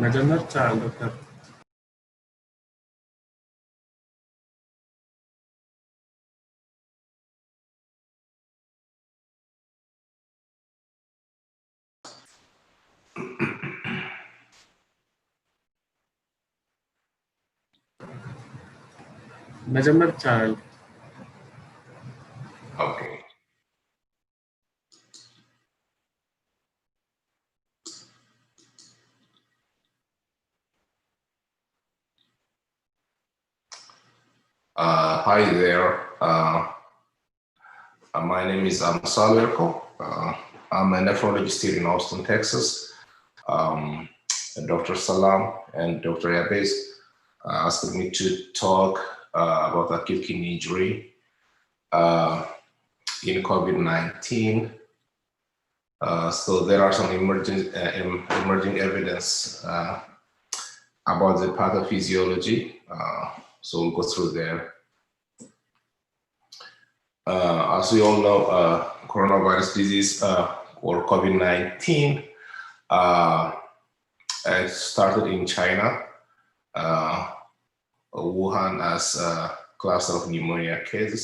መጀመር ይቻላል ዶክተር። መጀመር ይቻላል። Okay. Hi there. My name is Salerko. I'm a nephrologist here in Austin, Texas. Dr. Salam and Dr. Yabez asked me to talk about acute kidney injury in COVID-19. So there are some emerging evidence about the pathophysiology. So we'll go through there. As we all know, coronavirus disease or COVID-19 it started in China, Wuhan, as a cluster of pneumonia cases.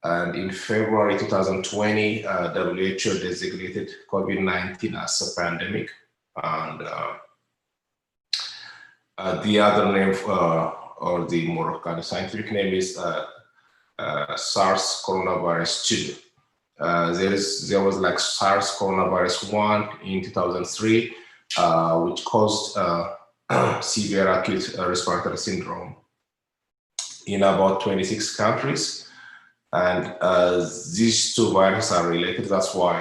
And in February 2020, WHO designated COVID-19 as a pandemic. And the other name, or the more kind of scientific name, is SARS coronavirus 2. There was like SARS coronavirus 1 in 2003, which caused severe acute respiratory syndrome in about 26 countries. And these two viruses are related. That's why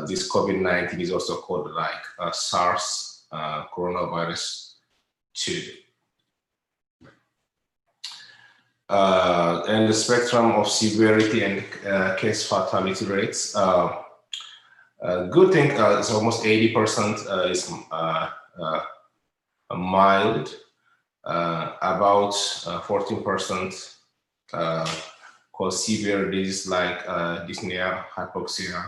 this COVID-19 is also called like SARS coronavirus 2. And the spectrum of severity and case fatality rates. Good thing is almost 80% is mild, about 14% cause severe disease like dyspnea, hypoxia,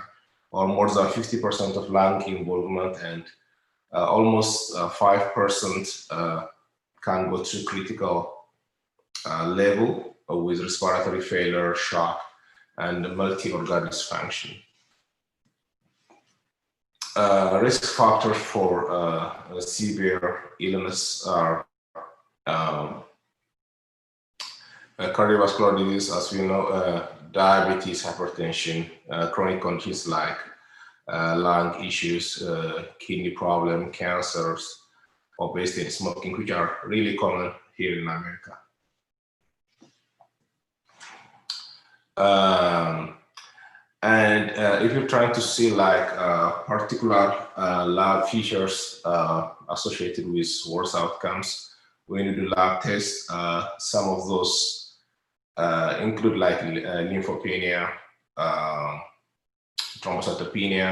or more than 50% of lung involvement, and almost 5% can go to critical level with respiratory failure, shock, and multi-organ dysfunction. Risk factors for severe illness are cardiovascular disease, as we know, diabetes, hypertension, chronic conditions like lung issues, kidney problem, cancers, obesity, and smoking, which are really common here in America. And if you're trying to see like particular lab features associated with worse outcomes, when you do lab tests, some of those include like lymphopenia, thrombocytopenia,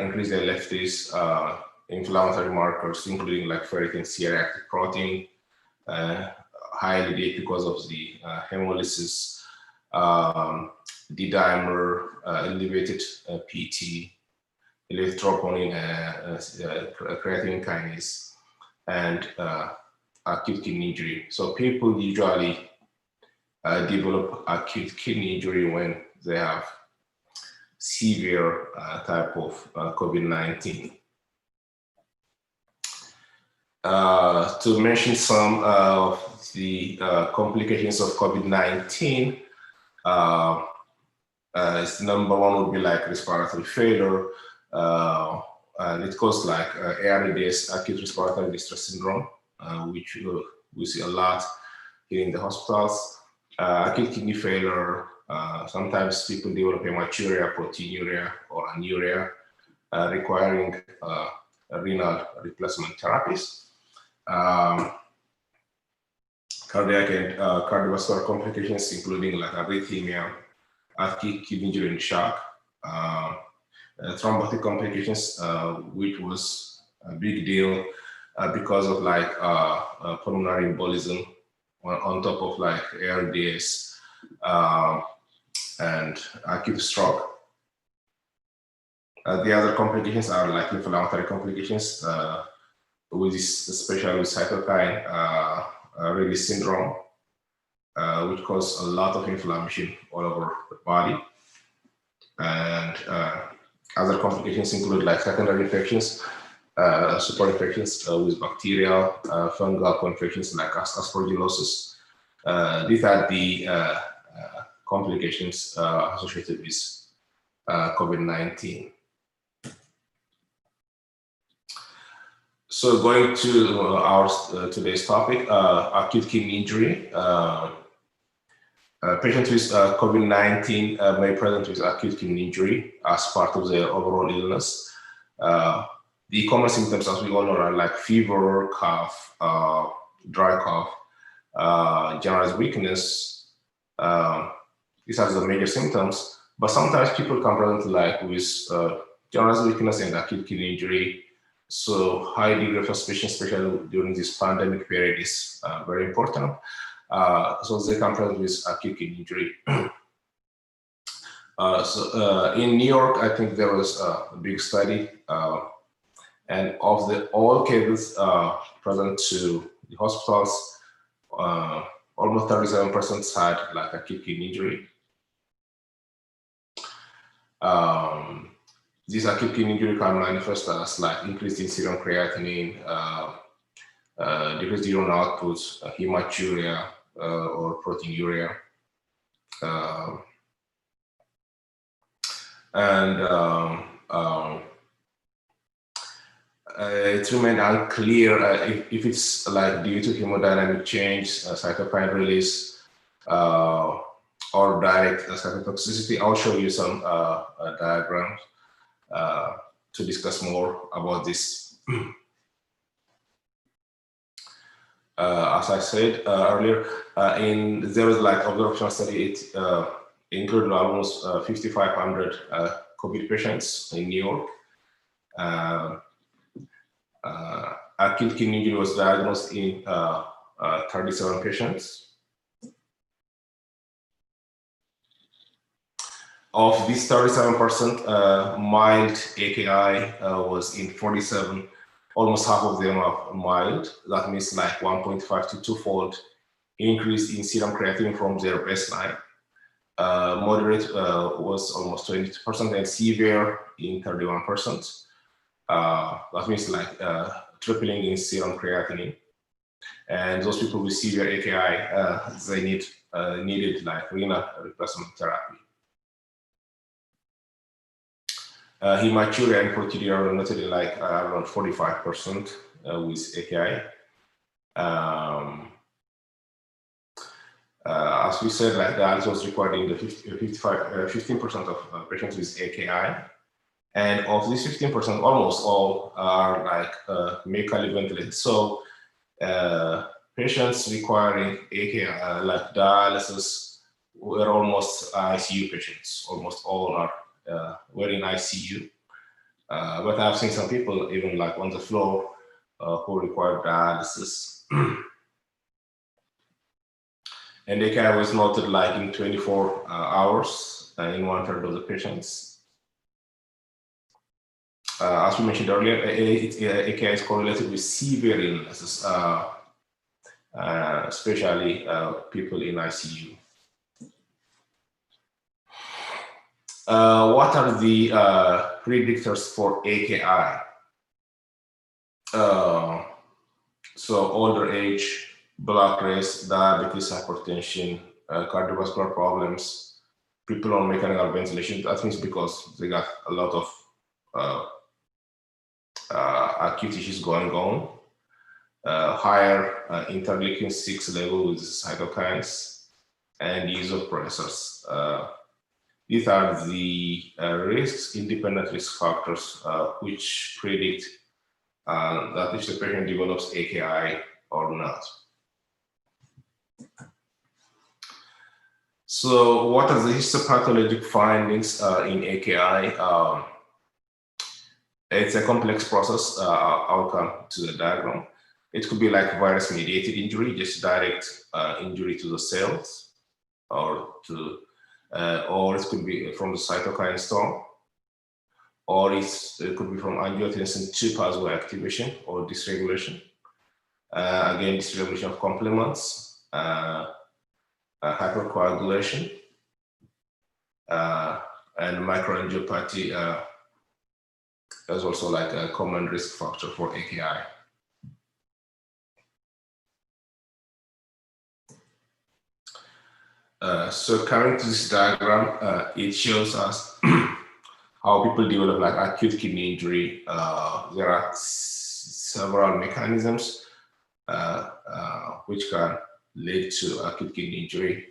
increased LFTs, inflammatory markers, including like ferritin C-reactive protein, high LDH because of the hemolysis, D-dimer, elevated PT, elevated troponin, creatine kinase, and acute kidney injury. So people usually develop acute kidney injury when they have severe type of COVID-19. To mention some of the complications of COVID-19, number one would be like respiratory failure, and it causes like ARDS, acute respiratory distress syndrome, which we see a lot here in the hospitals. Acute kidney failure, sometimes people develop hematuria, proteinuria, or anuria, requiring renal replacement therapies. Cardiac and cardiovascular complications, including like arrhythmia, acute kidney injury and shock, thrombotic complications, which was a big deal because of like pulmonary embolism on top of like ARDS and acute stroke. The other complications are like inflammatory complications, which is especially with cytokine release syndrome, which cause a lot of inflammation all over the body. And other complications include like secondary infections, super infections with bacterial, fungal co-infections like aspergillosis. These are the complications associated with COVID-19. So going to our today's topic, acute kidney injury. Patients with COVID-19 may present with acute kidney injury as part of their overall illness. The common symptoms, as we all know, are like fever, cough, dry cough, general weakness. These are the major symptoms, but sometimes people can present like with general weakness and acute kidney injury. So high degree of suspicion, especially during this pandemic period, is very important. So they can present with acute kidney injury. In New York, I think there was a big study, and of the all cases present to the hospitals, almost 37% had like acute kidney injury. This acute kidney injury can manifest as like increase in serum creatinine, decreased urine output, hematuria, or proteinuria. It remained unclear if it's like due to hemodynamic change, cytokine release, or direct cytotoxicity. I'll show you some diagrams to discuss more about this. As I said earlier, there was like observational study. It included almost 5,500 COVID patients in New York. Acute kidney injury was diagnosed in 37 patients. Of these 37%, mild AKI was in 47. Almost half of them are mild. That means like 1.5 to 2-fold increase in serum creatinine from their baseline. Moderate was almost 22% and severe in 31%. That means like tripling in serum creatinine. And those people with severe AKI, they needed like renal replacement therapy. Hematuria and proteinuria are noted in like around 45% with AKI. As we said, like dialysis was required in the 15% of patients with AKI. And of these 15%, almost all are like medically ventilated. So patients requiring AKI, like dialysis, were almost ICU patients. Almost all are were in ICU. But I've seen some people even like on the floor who require dialysis. And AKI was noted like in 24 hours in 1/3 of the patients. As we mentioned earlier, AKI is correlated with severe illnesses, especially people in ICU. What are the predictors for AKI? So older age, blood race, diabetes, hypertension, cardiovascular problems, people on mechanical ventilation. That means because they got a lot of acute issues going on. Higher interleukin-6 level with cytokines and use of pressors. These are the independent risk factors which predict that if the patient develops AKI or not. So what are the histopathologic findings in AKI? It's a complex process. I'll come to the diagram. It could be like virus-mediated injury, just direct injury to the cells, or it could be from the cytokine storm, or it could be from angiotensin 2 pathway activation or dysregulation. Again, dysregulation of complements, hypercoagulation, and microangiopathy is also like a common risk factor for AKI. So coming to this diagram, it shows us how people develop like acute kidney injury. There are several mechanisms which can lead to acute kidney injury,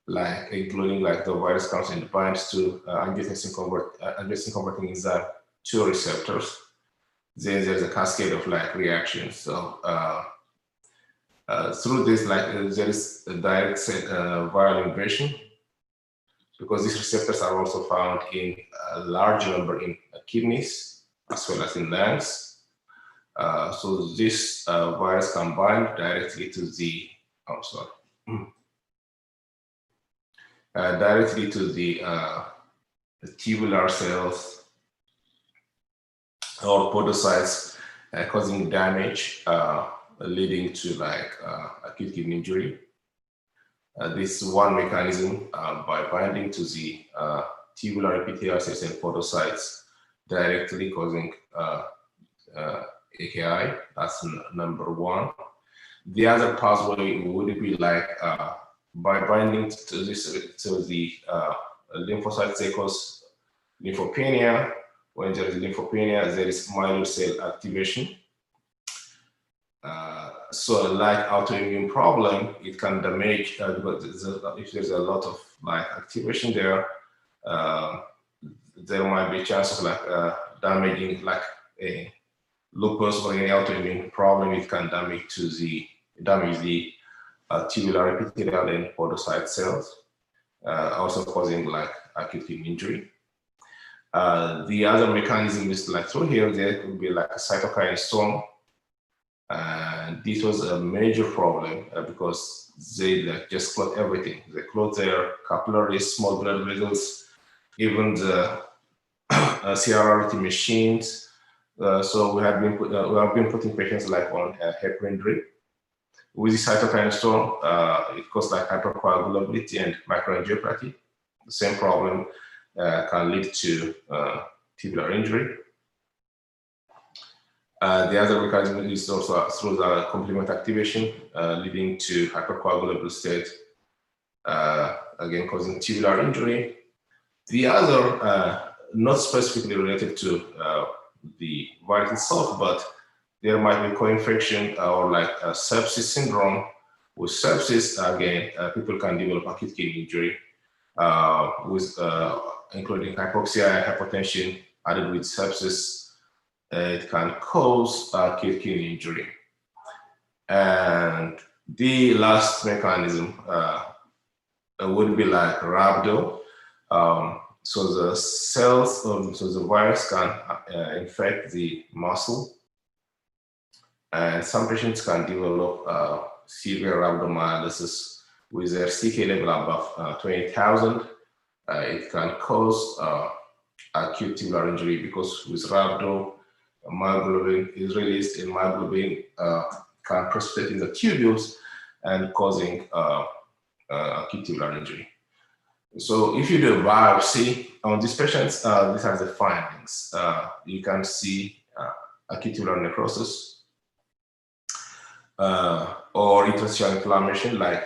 like including like the virus comes and binds to angiotensin converting enzyme 2 receptors. Then there's a cascade of like reactions. So through this, like there is a direct viral invasion, because these receptors are also found in a large number in kidneys as well as in lungs. So this virus can bind directly to the, directly to the tubular cells or podocytes, causing damage, leading to like acute kidney injury. This one mechanism by binding to the tubular epithelial cells and podocytes, directly causing AKI. That's number one. The other pathway would be like by binding to the lymphocytes, they cause lymphopenia. When there is lymphopenia, there is myeloid cell activation. So like autoimmune problem, it can damage, because if there's a lot of like activation there, there might be a chance of like damaging like a lupus or any autoimmune problem. It can damage the tubular epithelial and podocyte cells, also causing like acute kidney injury. The other mechanism is like through here, there could be like a cytokine storm. And this was a major problem because they like just clot everything. They clot their capillaries, small blood vessels, even the CRRT machines. So we have been putting patients like on heparin drip. With the cytokine storm, it causes like hypercoagulability and microangiopathy. The same problem can lead to tubular injury. The other mechanism is also through the complement activation, leading to hypercoagulable state, again causing tubular injury. The other, not specifically related to the virus itself, but there might be co-infection or like a sepsis syndrome. With sepsis, again, people can develop acute kidney injury, with including hypoxia, hypotension, added with sepsis. It can cause acute kidney injury. And the last mechanism would be like rhabdo. So the cells, so the virus can infect the muscle. And some patients can develop severe rhabdomyolysis with their CK level above 20,000. It can cause acute tubular injury because with rhabdo, myoglobin is released, and myoglobin can precipitate in the tubules and causing acute tubular injury. So if you do a biopsy on these patients, these are the findings. You can see acute tubular necrosis or interstitial inflammation, like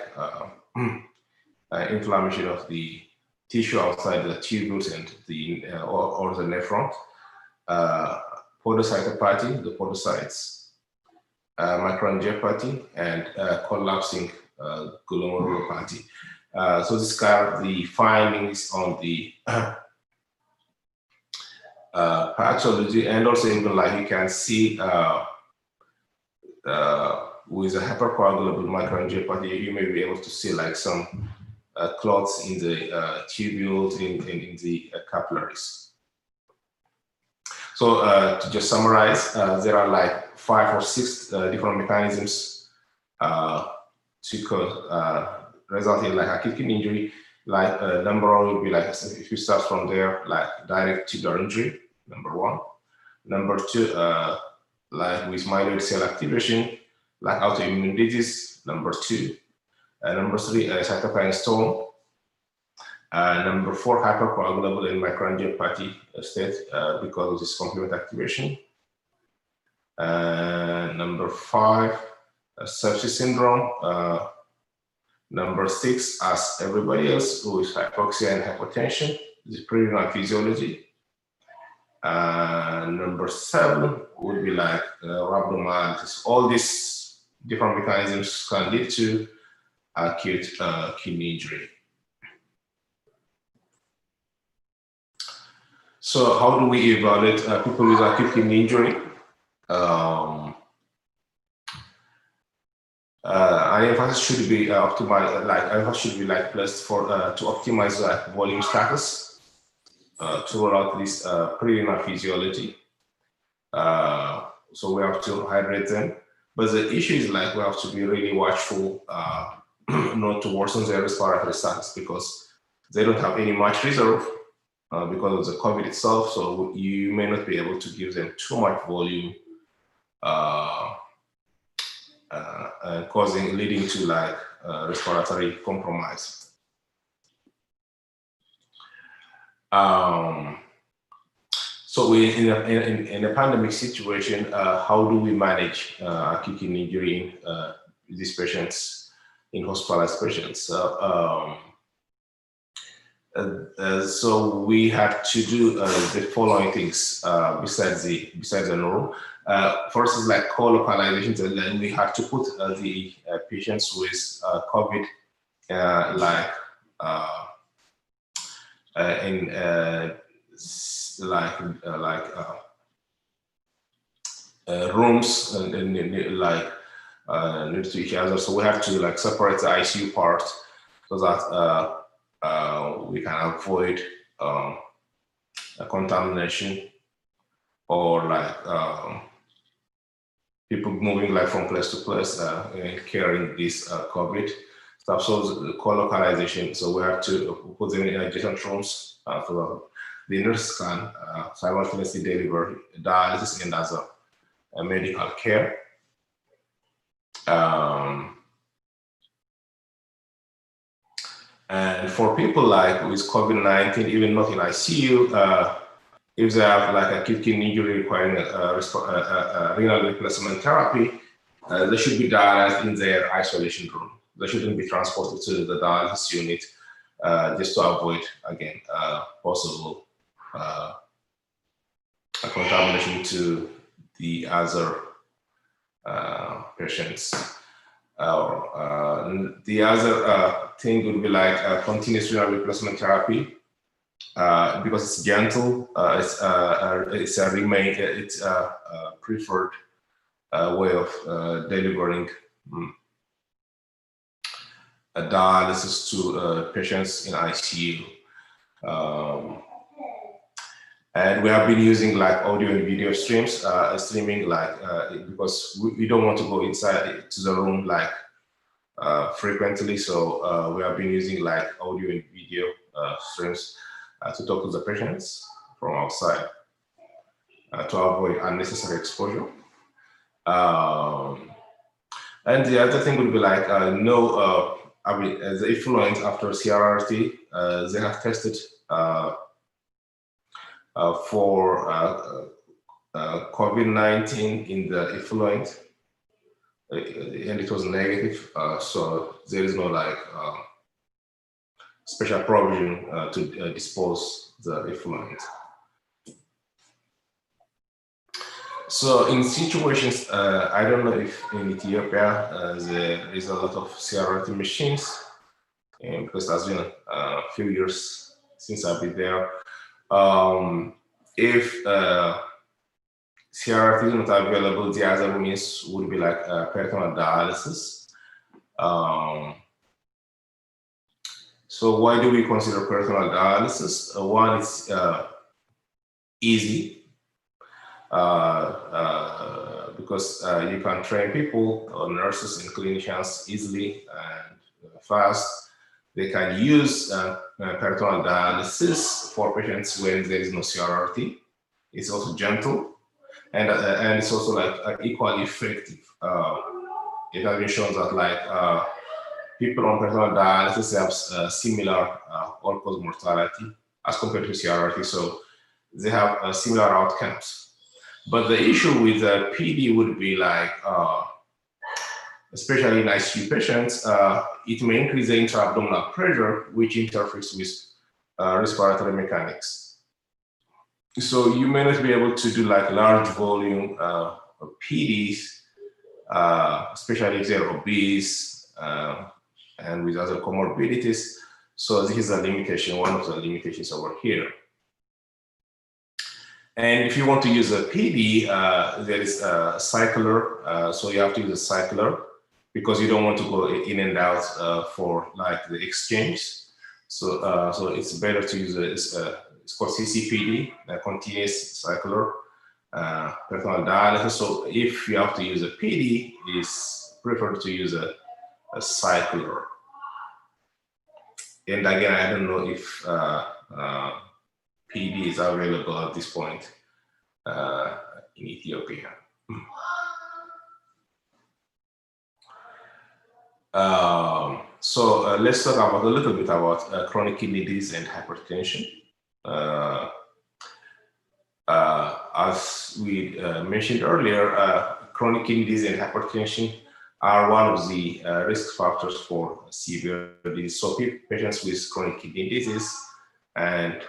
inflammation of the tissue outside the tubules and the or the nephron. Podocytopathy, the podocytes, microangiopathy, and collapsing glomerulopathy. So this are the findings on the pathology, and also even like you can see with a hypercoagulable microangiopathy, you may be able to see like some clots in the tubules, in the capillaries. So to just summarize, there are like 5 or 6 different mechanisms to cause result in like acute kidney injury. Like number one would be like, if you start from there, like direct tubular injury. number one. Number two, like with myeloid cell activation, like autoimmune disease, number two. Number three, cytokine storm. Number four, hypercoagulable and microangiopathy state because of this complement activation. Number five, sepsis syndrome. Number six, as everybody else, with hypoxia and hypotension, this is pre-renal physiology. Number seven would be like rhabdomyolysis. All these different mechanisms can lead to acute kidney injury. So how do we evaluate people with acute kidney injury? An emphasis should be optimized, emphasis should be placed for to optimize volume status to roll out this pre-renal physiology. So we have to hydrate them, but the issue is we have to be really watchful not to worsen their respiratory status because they don't have any much reserve because of the COVID itself. So you may not be able to give them too much volume. Leading to respiratory compromise. So in a pandemic situation, how do we manage acute kidney injury in these patients, in hospitalized patients? So we have to do the following things besides the norm. First is co-localization, and then we have to put the patients with COVID rooms and next to each other. So we have to separate the ICU part so that we can avoid contamination or people moving from place to place and carrying this COVID stuff. So the co-localization, so we have to put them in adjacent rooms so that the nurse can simultaneously deliver dialysis and other medical care. And for people with COVID-19, even not in ICU, if they have acute kidney injury requiring renal replacement therapy, they should be dialyzed in their isolation room. They shouldn't be transported to the dialysis unit just to avoid, again, possible contamination to the other patients. The other thing would be continuous renal replacement therapy. Because it's gentle, it's a preferred way of delivering dialysis to patients in ICU. And we have been using audio and video streams, streaming because we don't want to go inside to the room frequently. So we have been using audio and video streams to talk to the patients from outside to avoid unnecessary exposure. And the other thing would be the effluent after CRRT, they have tested for COVID-19 in the effluent, and it was negative. So there is no special provision to dispose the effluent. So in situations, I don't know if in Ethiopia there is a lot of CRRT machines, because it's been a few years since I've been there. If CRRT is not available, the other means would be peritoneal dialysis. So why do we consider peritoneal dialysis? One is easy because you can train people, or nurses and clinicians, easily and fast. They can use peritoneal dialysis for patients when there is no CRRT It's also gentle, and it's also like equally effective. It has been shown that like people on peritoneal dialysis have similar all-cause mortality as compared to CRRT, so they have similar outcomes. But the issue with PD would be like, especially in ICU patients, it may increase the intra-abdominal pressure, which interferes with respiratory mechanics. So you may not be able to do like large volume PDs, especially if they're obese and with other comorbidities. So this is a limitation, one of the limitations over here. And if you want to use a PD, there is a cycler. So you have to use a cycler because you don't want to go in and out for like the exchange. So so it's better to use it's called CCPD, a continuous cycler peritoneal dialysis. So if you have to use a PD, it's preferred to use a cycler. And again, I don't know if PD is available at this point in Ethiopia. So let's talk about a little bit about chronic kidney disease and hypertension. As we mentioned earlier, chronic kidney disease and hypertension are one of the risk factors for severe disease. So patients with chronic kidney disease and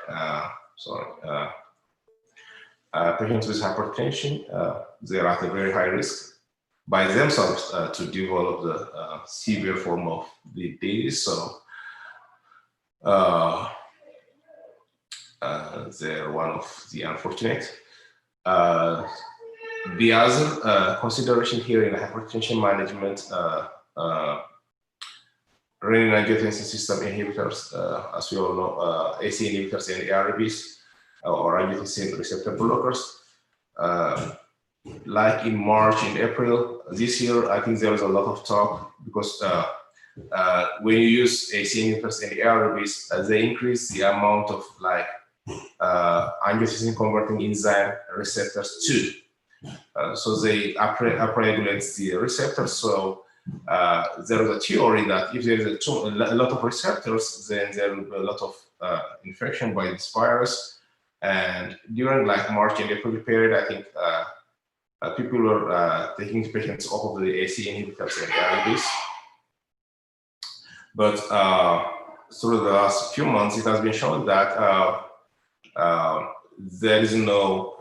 patients with hypertension, they are at a very high risk by themselves to develop the severe form of the disease. So they're one of the unfortunate. The other consideration here in hypertension management, renin-angiotensin system inhibitors, as we all know, AC inhibitors and ARBs, or angiotensin receptor blockers. Like in March and April this year, I think there was a lot of talk because when you use AC inhibitors and ARBs, they increase the amount of like angiotensin converting enzyme receptors too. So they upregulate the receptors. So there is a theory that if there is a lot of receptors, then there will be a lot of infection by this virus. And during like March and April period, I think people were taking patients off of the AC inhibitors and ARBs. But through the last few months, it has been shown that there is no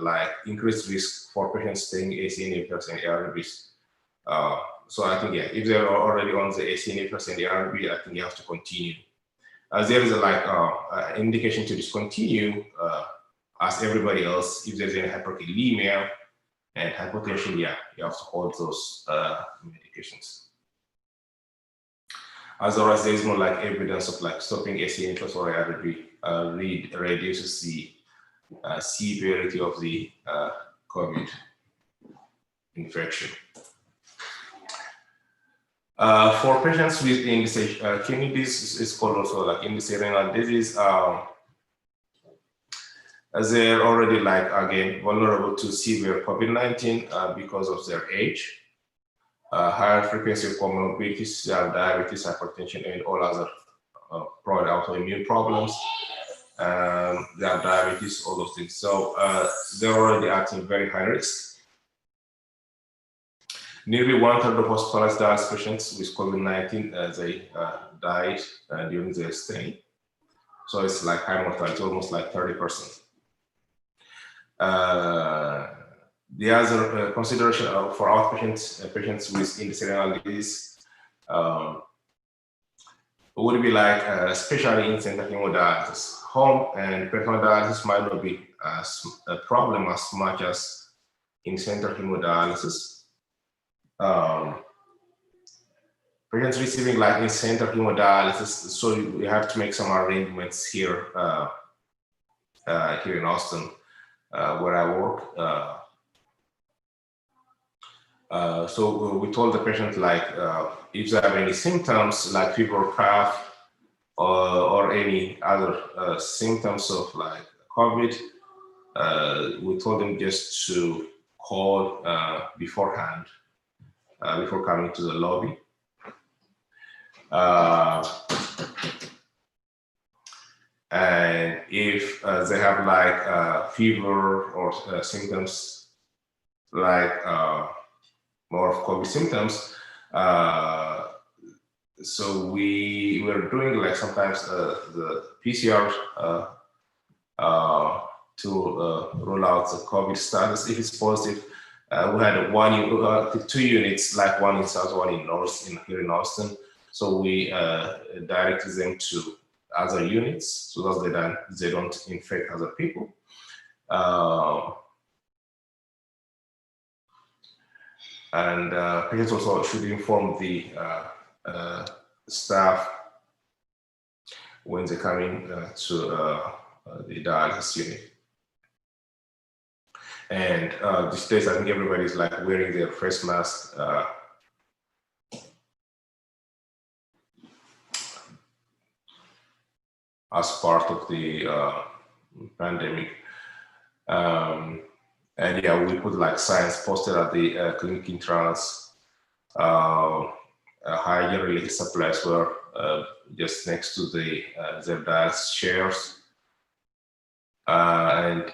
like increased risk for patients taking AC inhibitors and ARBs. So I think, yeah, if they're already on the AC inhibitors and the ARB, I think you have to continue. There is a like indication to discontinue as everybody else if there's any hyperkalemia and hypotension. Yeah, you have to hold those medications. Otherwise, there is no like evidence of like stopping AC inhibitors or ARB reduces the severity of the COVID infection. For patients with end-stage kidney disease, it's called also like end-stage renal disease. They're already like again vulnerable to severe COVID-19 because of their age, higher frequency of comorbidities, diabetes, hypertension, and all other broad autoimmune problems. They have diabetes, all those things. So they're already at a very high risk. Nearly 1/3 of hospitalized dialysis patients with COVID-19, they died during their stay. So it's like high mortality, almost like 30%. The other consideration for outpatients, patients with end-stage renal disease would be like, especially in center hemodialysis. Home and peritoneal dialysis might not be a problem as much as in center hemodialysis. Patients receiving like in center hemodialysis, so we have to make some arrangements here, here in Austin, where I work. So we told the patient like if they have any symptoms like fever or cough or any other symptoms of like COVID, we told them just to call beforehand, before coming to the lobby. And if they have like fever or symptoms like more of COVID symptoms, so we were doing like sometimes the PCR to rule out the COVID status. If it's positive, we had two units, like one in South, one in North, here in Austin. So we directed them to other units so that they don't infect other people. And patients also should inform the staff when they come in to the dialysis unit. And these days, I think everybody's like wearing their face mask as part of the pandemic. And yeah, we put like signs posted at the clinic entrance, hygiene-related supplies were just next to the their dialysis chairs. And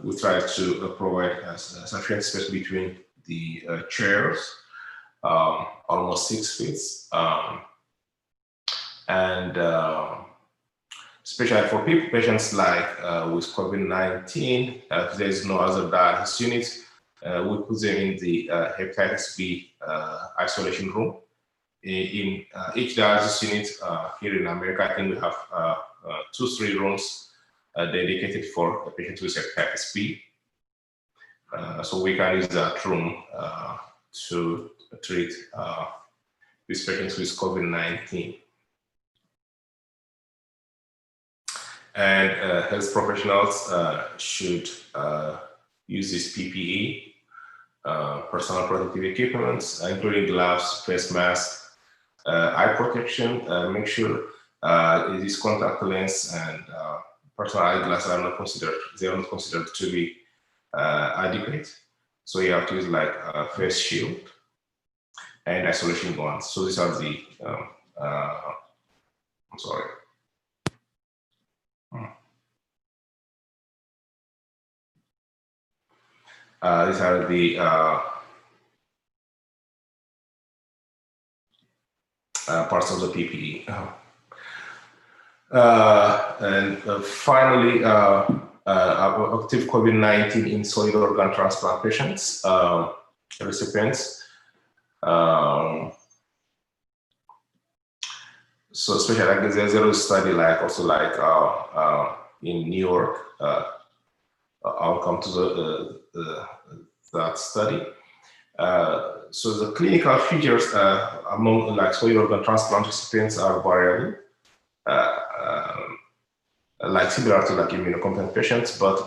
we try to provide sufficient space between the chairs, almost 6 feet. And especially for patients like with COVID-19, if there's no other dialysis unit, we put them in the hepatitis B isolation room. In each dialysis unit here in America, I think we have 2-3 rooms dedicated for patients with hepatitis B. So we can use that room to treat these patients with COVID-19. And health professionals should use this PPE, personal protective equipment, including gloves, face masks, eye protection. Make sure this contact lens and personal eyeglasses are not considered to be adequate. So you have to use like a face shield and isolation gowns. So these are the I'm sorry. These are the parts of the PPE. And finally, active COVID-19 in solid organ transplant patients, recipients. So especially like there's a study like also like in New York. I'll come to that study. So the clinical features among like solid organ transplant recipients are variable, like similar to like immunocompetent patients, but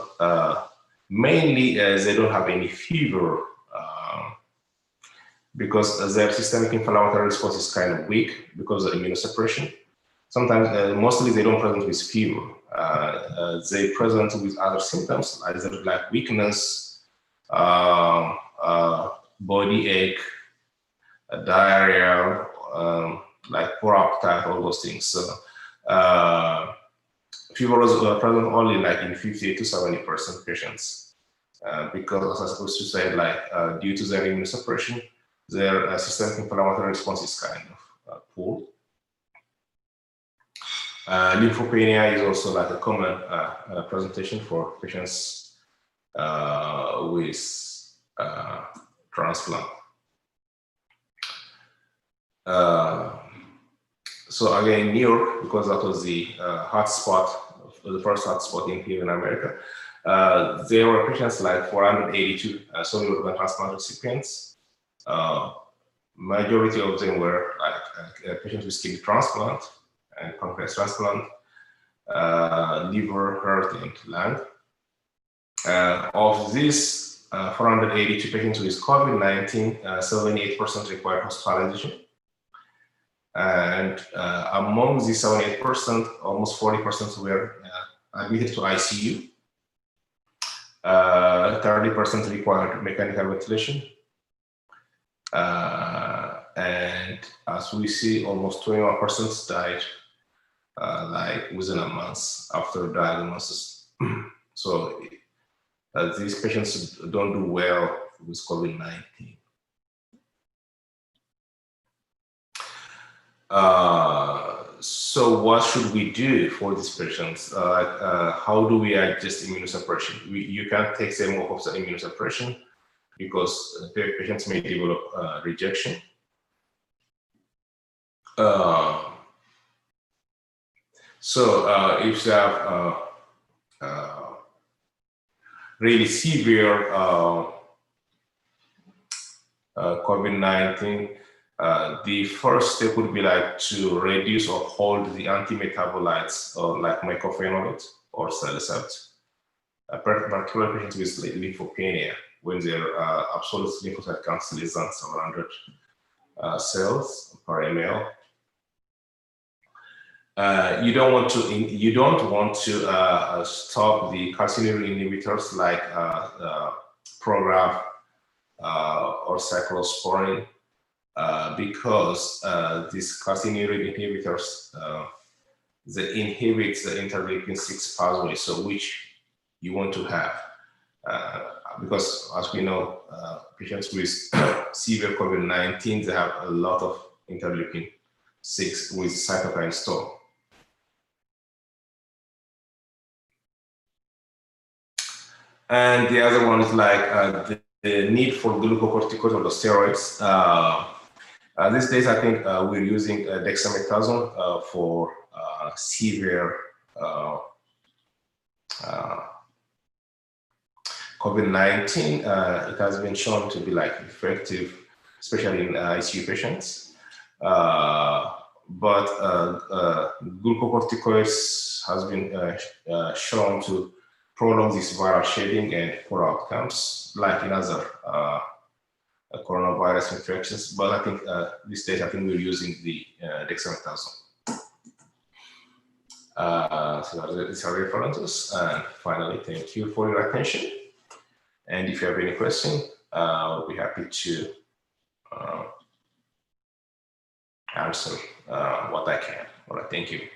mainly they don't have any fever because their systemic inflammatory response is kind of weak because of immunosuppression. Sometimes, mostly they don't present with fever. They present with other symptoms, either like weakness, body ache, diarrhea, like poor appetite, all those things. So, fever is present only like in 50 to 70% patients, because as I supposed to say, like due to their immunosuppression, their systemic inflammatory response is kind of poor. Lymphopenia is also like a common presentation for patients with transplant. So again, New York, because that was the hotspot, the first hotspot here in America, there were patients like 482 solid organ transplant recipients. Majority of them were like patients with kidney transplant and pancreas transplant, liver, heart, and lung. Of these 482 patients with COVID-19, 78% required hospitalization. And among these 78%, almost 40% were admitted to ICU. 30% required mechanical ventilation. And as we see, almost 21% died like within a month after diagnosis. So these patients don't do well with COVID-19. So what should we do for these patients? How do we adjust immunosuppression? You can't take them off of the immunosuppression because the patients may develop rejection. So if they have really severe COVID-19, the first step would be like to reduce or hold the anti-metabolites or like mycophenolate or salicylate. Particular patients with lymphopenia, when their absolute lymphocyte count is less than 700 cells per ml. You don't want to stop the calcineurin inhibitors like Prograf or cyclosporin because these calcineurin inhibitors they inhibit the interleukin-6 pathway, so which you want to have because as we know, patients with severe COVID-19 they have a lot of interleukin-6 with cytokine storm. And the other one is like the need for glucocorticoids or the steroids. These days, I think we're using dexamethasone for severe COVID-19. It has been shown to be like effective, especially in ICU patients. But glucocorticoids has been shown to prolong this viral shedding and poor outcomes, like in other coronavirus infections. But I think these days, I think we're using the dexamethasone. So these are references. And finally, thank you for your attention. And if you have any question, I'll be happy to answer what I can. All right, thank you.